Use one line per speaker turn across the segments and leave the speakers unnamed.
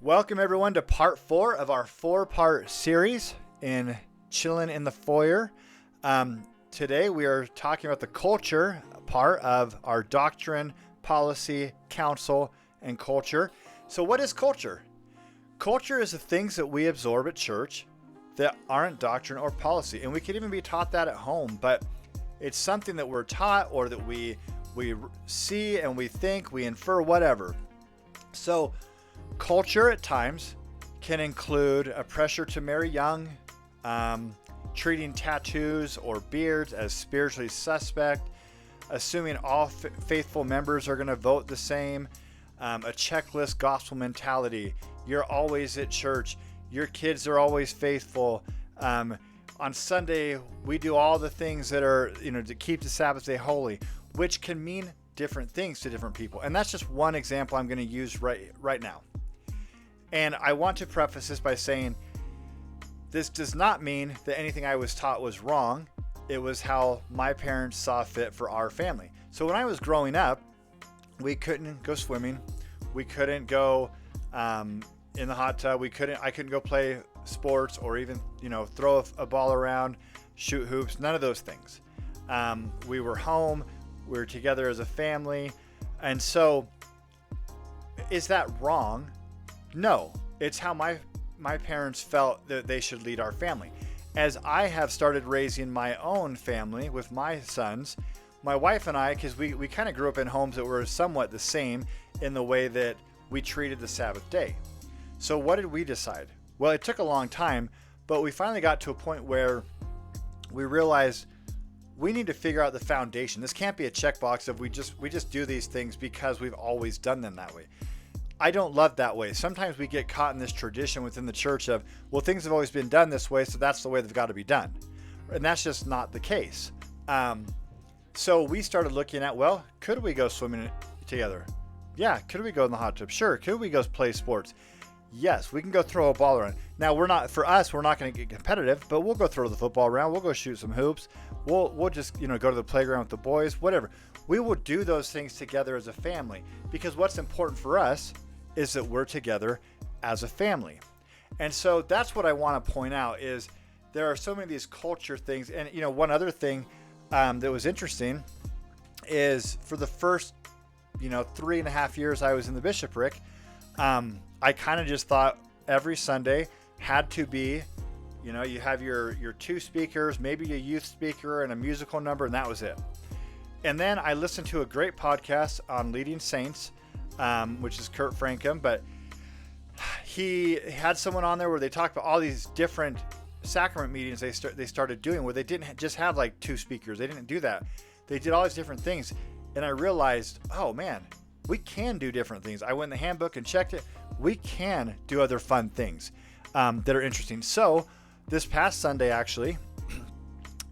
Welcome everyone to part 4 of our 4-part series in Chillin in the Foyer. Today we are talking about the culture part of our doctrine, policy, counsel, and culture. So what is culture? Culture is the things that we absorb at church that aren't doctrine or policy. And we could even be taught that at home, but it's something that we're taught or that we see and we think, we infer, whatever. So culture at times can include a pressure to marry young, treating tattoos or beards as spiritually suspect, assuming all faithful members are going to vote the same, a checklist gospel mentality. You're always at church. Your kids are always faithful. On Sunday, we do all the things that are, to keep the Sabbath day holy, which can mean different things to different people. And that's just one example I'm going to use right now. And I want to preface this by saying this does not mean that anything I was taught was wrong. It was how my parents saw fit for our family. So when I was growing up, we couldn't go swimming. We couldn't go in the hot tub. I couldn't go play sports or even, throw a ball around, shoot hoops, none of those things. We were home. We were together as a family. And so is that wrong? No, it's how my parents felt that they should lead our family. As I have started raising my own family with my sons, my wife and I, because we kind of grew up in homes that were somewhat the same in the way that we treated the Sabbath day. So what did we decide? Well, it took a long time, but we finally got to a point where we realized we need to figure out the foundation. This can't be a checkbox of we just do these things because we've always done them that way. I don't love that way. Sometimes we get caught in this tradition within the church of, well, things have always been done this way, so that's the way they've got to be done. And that's just not the case. So we started looking at, well, could we go swimming together? Yeah. Could we go in the hot tub? Sure. Could we go play sports? Yes. We can go throw a ball around. Now, we're not going to get competitive, but we'll go throw the football around. We'll go shoot some hoops. We'll just, go to the playground with the boys, whatever. We will do those things together as a family, because what's important for us is that we're together as a family. And so that's what I want to point out is there are so many of these culture things. And, one other thing that was interesting is for the first, 3.5 years I was in the bishopric, I kind of just thought every Sunday had to be, you have your 2 speakers, maybe a youth speaker and a musical number, and that was it. And then I listened to a great podcast on leading saints, which is Kurt Frankham, but he had someone on there where they talked about all these different sacrament meetings they started doing where they didn't just have like 2 speakers. They didn't do that. They did all these different things. And I realized, oh man, we can do different things. I went in the handbook and checked it. We can do other fun things that are interesting. So this past Sunday, actually,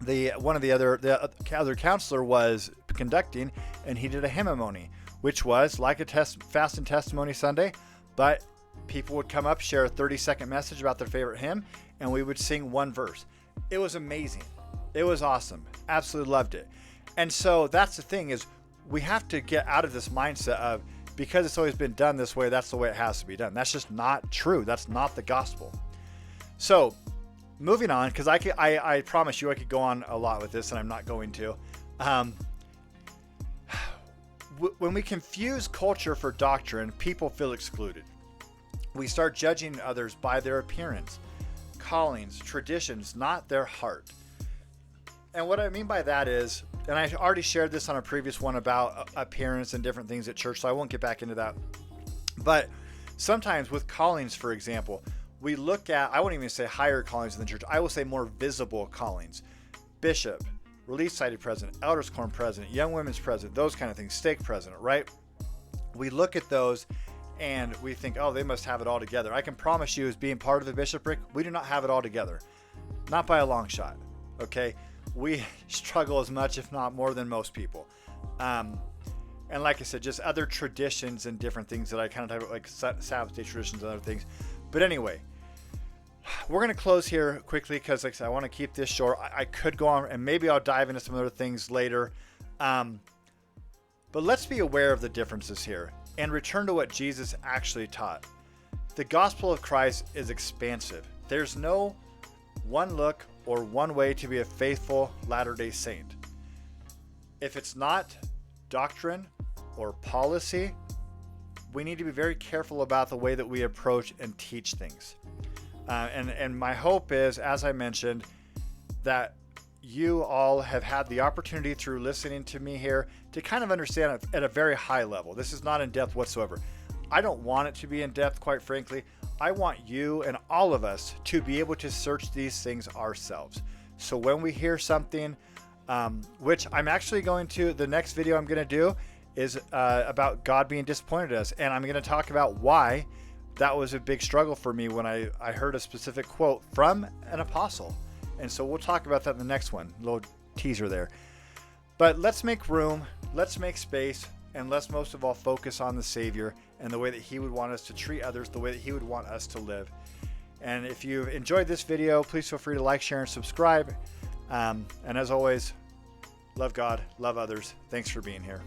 the other counselor was conducting, and he did a hymnomony, which was like a fast and testimony Sunday, but people would come up, share a 30-second message about their favorite hymn, and we would sing one verse. It was amazing. It was awesome. Absolutely loved it. And so that's the thing is we have to get out of this mindset of because it's always been done this way, that's the way it has to be done. That's just not true. That's not the gospel. So moving on, because I promise you I could go on a lot with this, and I'm not going to. When we confuse culture for doctrine, people feel excluded. We start judging others by their appearance, callings, traditions, not their heart. And what I mean by that is, and I already shared this on a previous one about appearance and different things at church, so I won't get back into that. But sometimes with callings, for example, we look at, I won't even say higher callings in the church, I will say more visible callings. Bishop, Relief Society president, Elders Quorum president, Young Women's president, those kind of things, stake president, right? We look at those and we think, oh, they must have it all together. I can promise you, as being part of the bishopric, we do not have it all together. Not by a long shot, okay? We struggle as much, if not more than most people. And like I said, just other traditions and different things that I kind of talk about, like Sabbath day traditions and other things. But anyway, we're going to close here quickly because, like I said, I want to keep this short. I could go on, and maybe I'll dive into some other things later. But let's be aware of the differences here and return to what Jesus actually taught. The gospel of Christ is expansive. There's no one look or one way to be a faithful Latter-day Saint. If it's not doctrine or policy, we need to be very careful about the way that we approach and teach things. And my hope is, as I mentioned, that you all have had the opportunity through listening to me here to kind of understand it at a very high level. This is not in depth whatsoever. I don't want it to be in depth, quite frankly. I want you and all of us to be able to search these things ourselves. So when we hear something, which I'm actually going to, the next video I'm going to do is about God being disappointed in us. And I'm going to talk about why that was a big struggle for me when I heard a specific quote from an apostle. And so we'll talk about that in the next one, a little teaser there. But let's make room, let's make space, and let's most of all focus on the Savior and the way that He would want us to treat others, the way that He would want us to live. And if you've enjoyed this video, please feel free to like, share, and subscribe. And as always, love God, love others. Thanks for being here.